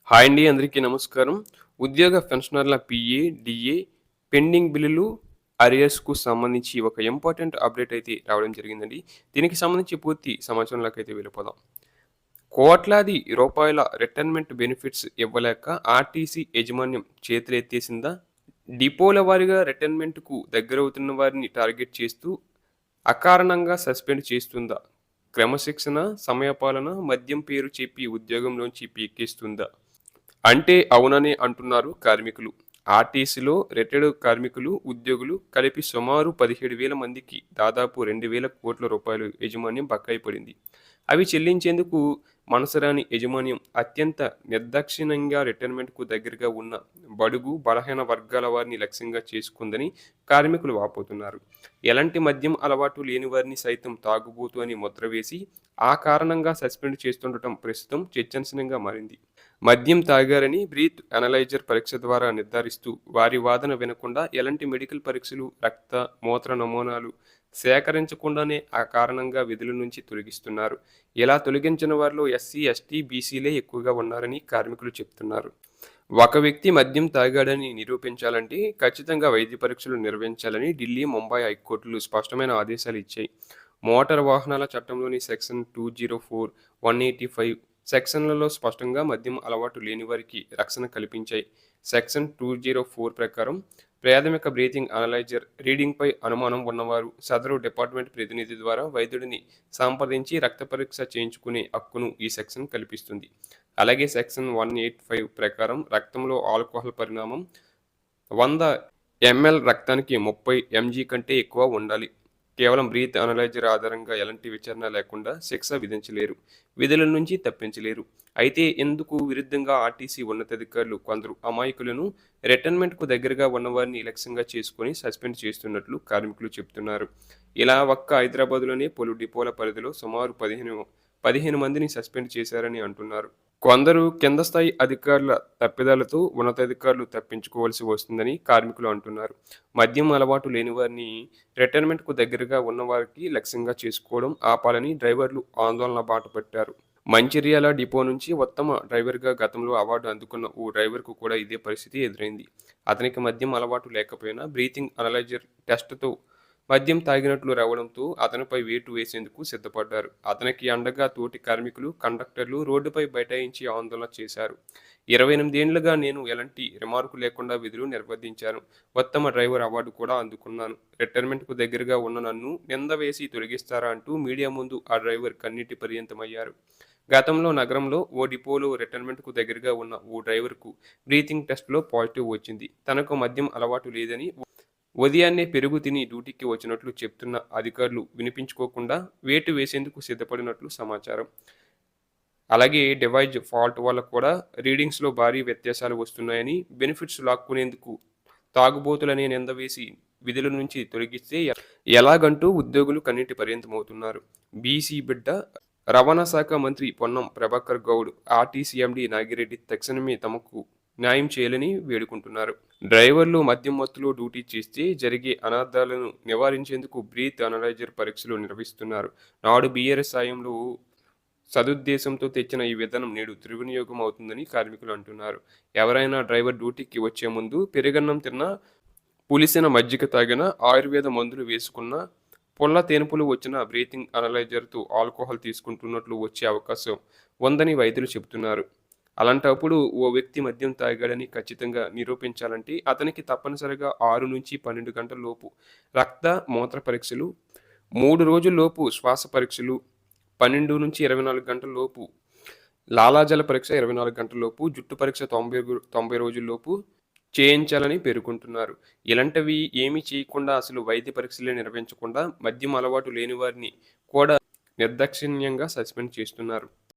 Hi అండి. అందరికీ నమస్కారం. ఉద్యోగ పెన్షనర్ల పీఏ, డీఏ పెండింగ్ బిల్లులు, అరియర్స్‌కు సంబంధించి ఒక ఇంపార్టెంట్ అప్డేట్ అయితే రావడం జరిగిందండి. దీనికి సంబంధించి పూర్తి సమాచారంలోకైతే వెళ్ళిపోదాం. కోట్లాది రూపాయల రిటైర్మెంట్ బెనిఫిట్స్ ఇవ్వలేక ఆర్టీసీ యాజమాన్యం చేతులెత్తేసిందా? డిపోల వారీగా రిటైర్మెంట్‌కు దగ్గరవుతున్న వారిని టార్గెట్ చేస్తూ అకారణంగా సస్పెండ్ చేస్తుందా? క్రమశిక్షణ, సమయపాలన, మద్యం పేరు చెప్పి ఉద్యోగంలోంచి పీకేస్తుందా? అంటే అవుననే అంటున్నారు కార్మికులు. ఆర్టీసీలో రిటైర్డ్ కార్మికులు, ఉద్యోగులు కలిపి సుమారు 17,000 మందికి దాదాపు 2,000 కోట్ల రూపాయలు యాజమాన్యం బకాయి పడింది. అవి చెల్లించేందుకు మనసురాని యాజమాన్యం అత్యంత నిర్దాక్షిణ్యంగా రిటైర్మెంట్‌కు దగ్గరగా ఉన్న బడుగు, బలహీన వర్గాల వారిని లక్ష్యంగా చేసుకుందని కార్మికులు వాపోతున్నారు. ఎలాంటి మద్యం అలవాటు లేని వారిని సైతం తాగుబోతు అని ముద్ర వేసి, ఆ కారణంగా సస్పెండ్ చేస్తుండటం ప్రస్తుతం చర్చనీయాంశంగా మారింది. మద్యం తాగారని బ్రీత్ అనలైజర్ పరీక్ష ద్వారా నిర్ధారిస్తూ వారి వాదన వినకుండా ఎలాంటి మెడికల్ పరీక్షలు, రక్త, మూత్ర నమూనాలు సేకరించకుండానే ఆ కారణంగా విధుల నుంచి తొలగిస్తున్నారు. ఇలా తొలగించిన వారిలో ఎస్సీ, ఎస్టీ, బీసీలే ఎక్కువగా ఉన్నారని కార్మికులు చెప్తున్నారు. ఒక వ్యక్తి మద్యం తాగాడని నిరూపించాలంటే ఖచ్చితంగా వైద్య పరీక్షలు నిర్వహించాలని ఢిల్లీ, ముంబై హైకోర్టులు స్పష్టమైన ఆదేశాలు ఇచ్చాయి. మోటారు వాహనాల చట్టంలోని సెక్షన్ 204, 185 సెక్షన్లలో స్పష్టంగా మద్యం అలవాటు లేని వారికి రక్షణ కల్పించాయి. సెక్షన్ 204 ప్రకారం ప్రాథమిక బ్రీతింగ్ అనలైజర్ రీడింగ్పై అనుమానం ఉన్నవారు సదరు డిపార్ట్మెంట్ ప్రతినిధి ద్వారా వైద్యుడిని సంప్రదించి రక్త పరీక్ష చేయించుకునే హక్కును ఈ సెక్షన్ కల్పిస్తుంది. అలాగే సెక్షన్ 185 ప్రకారం రక్తంలో ఆల్కహాల్ పరిమాణం 100 ఎంఎల్ రక్తానికి 30 ఎంజీ కంటే ఎక్కువ ఉండాలి. కేవలం బ్రీత్ అనలైజర్ ఆధారంగా ఎలాంటి విచారణ లేకుండా శిక్ష విధించలేరు, విధుల నుంచి తప్పించలేరు. అయితే ఇందుకు విరుద్ధంగా ఆర్టీసీ ఉన్నతాధికారులు కొందరు అమాయకులను రిటైర్మెంట్‌కు దగ్గరగా ఉన్నవారిని లక్ష్యంగా చేసుకొని సస్పెండ్ చేస్తున్నట్లు కార్మికులు చెబుతున్నారు. ఇలా ఒక్క హైదరాబాద్‌లోనే పలు డిపోల పరిధిలో సుమారు 15 మందిని సస్పెండ్ చేశారని అంటున్నారు. కొందరు కింద స్థాయి అధికారుల తప్పిదాలతో ఉన్నతాధికారులు తప్పించుకోవాల్సి వస్తుందని కార్మికులు అంటున్నారు. మద్యం అలవాటు లేని వారిని రిటైర్మెంట్‌కు దగ్గరగా ఉన్నవారికి లక్ష్యంగా చేసుకోవడం ఆపాలని డ్రైవర్లు ఆందోళన బాట పట్టారు. మంచిర్యాల డిపో నుంచి ఉత్తమ డ్రైవర్‌గా గతంలో అవార్డు అందుకున్న ఓ డ్రైవర్‌కు కూడా ఇదే పరిస్థితి ఎదురైంది. అతనికి మద్యం అలవాటు లేకపోయినా బ్రీతింగ్ అనలైజర్ టెస్ట్‌తో మద్యం తాగినట్లు రావడంతో అతనిపై వేటు వేసేందుకు సిద్ధపడ్డారు. అతనికి అండగా తోటి కార్మికులు, కండక్టర్లు రోడ్డుపై బైఠాయించి ఆందోళన చేశారు. 28 ఏళ్లుగా నేను ఎలాంటి రిమార్కు లేకుండా విధులు నిర్వర్తించాను. ఉత్తమ డ్రైవర్ అవార్డు కూడా అందుకున్నాను. రిటైర్మెంట్‌కు దగ్గరగా ఉన్న నన్ను నింద వేసి తొలగిస్తారా అంటూ మీడియా ముందు ఆ డ్రైవర్ కన్నీటి పర్యంతమయ్యారు. గతంలో నగరంలో ఓ డిపోలో రిటైర్మెంట్‌కు దగ్గరగా ఉన్న ఓ డ్రైవర్‌కు బ్రీతింగ్ టెస్ట్‌లో పాజిటివ్ వచ్చింది. తనకు మద్యం అలవాటు లేదని, ఉదయాన్నే పెరుగు తిని డ్యూటీకి వచ్చినట్లు చెప్తున్న అధికారులు వినిపించుకోకుండా వేటు వేసేందుకు సిద్ధపడినట్లు సమాచారం. అలాగే డివైజ్ ఫాల్ట్ వల్ల కూడా రీడింగ్స్‌లో భారీ వ్యత్యాసాలు వస్తున్నాయని, బెనిఫిట్స్ లాక్కునేందుకు తాగుబోతులనే నింద వేసి విధుల నుంచి తొలగిస్తే ఎలాగంటూ ఉద్యోగులు కన్నీటి పర్యంతమవుతున్నారు. బీసీ బిడ్డ రవాణా శాఖ మంత్రి పొన్నం ప్రభాకర్ గౌడ్, ఆర్టీసీ ఎండీ నాగిరెడ్డి తక్షణమే తమకు న్యాయం చేయాలని వేడుకుంటున్నారు. డ్రైవర్లు మద్యం మత్తులో డ్యూటీ చేస్తే జరిగే అనర్థాలను నివారించేందుకు బ్రీత్ అనలైజర్ పరీక్షలు నిర్వహిస్తున్నారు. నాడు బీఆర్ఎస్ సాయంలో సదుద్దేశంతో తెచ్చిన ఈ విధానం నేడు దుర్వినియోగం అవుతుందని కార్మికులు అంటున్నారు. ఎవరైనా డ్రైవర్ డ్యూటీకి వచ్చే ముందు పెరుగన్నం తిన్నా, పులిసిన మజ్జిగ తాగినా, ఆయుర్వేద మందులు వేసుకున్నా, పొల్ల తేనుపులు వచ్చిన బ్రీతింగ్ అనలైజర్తో ఆల్కహాల్ తీసుకుంటున్నట్లు వచ్చే అవకాశం ఉందని వైద్యులు చెబుతున్నారు. అలాంటప్పుడు ఓ వ్యక్తి మద్యం తాగాడని ఖచ్చితంగా నిరూపించాలంటే అతనికి తప్పనిసరిగా 6 నుంచి 12 గంటల లోపు రక్త, మూత్ర పరీక్షలు, 3 రోజుల్లోపు శ్వాస పరీక్షలు, 12 నుంచి 24 గంటల లోపు లాలాజల పరీక్ష, 24 గంటల లోపు జుట్టు పరీక్ష 90 రోజుల్లోపు చేయించాలని పేర్కొంటున్నారు. ఇలాంటివి ఏమీ చేయకుండా అసలు వైద్య పరీక్షలే నిర్వహించకుండా మద్యం అలవాటు లేని వారిని కూడా నిర్దాక్షిణ్యంగా సస్పెండ్ చేస్తున్నారు.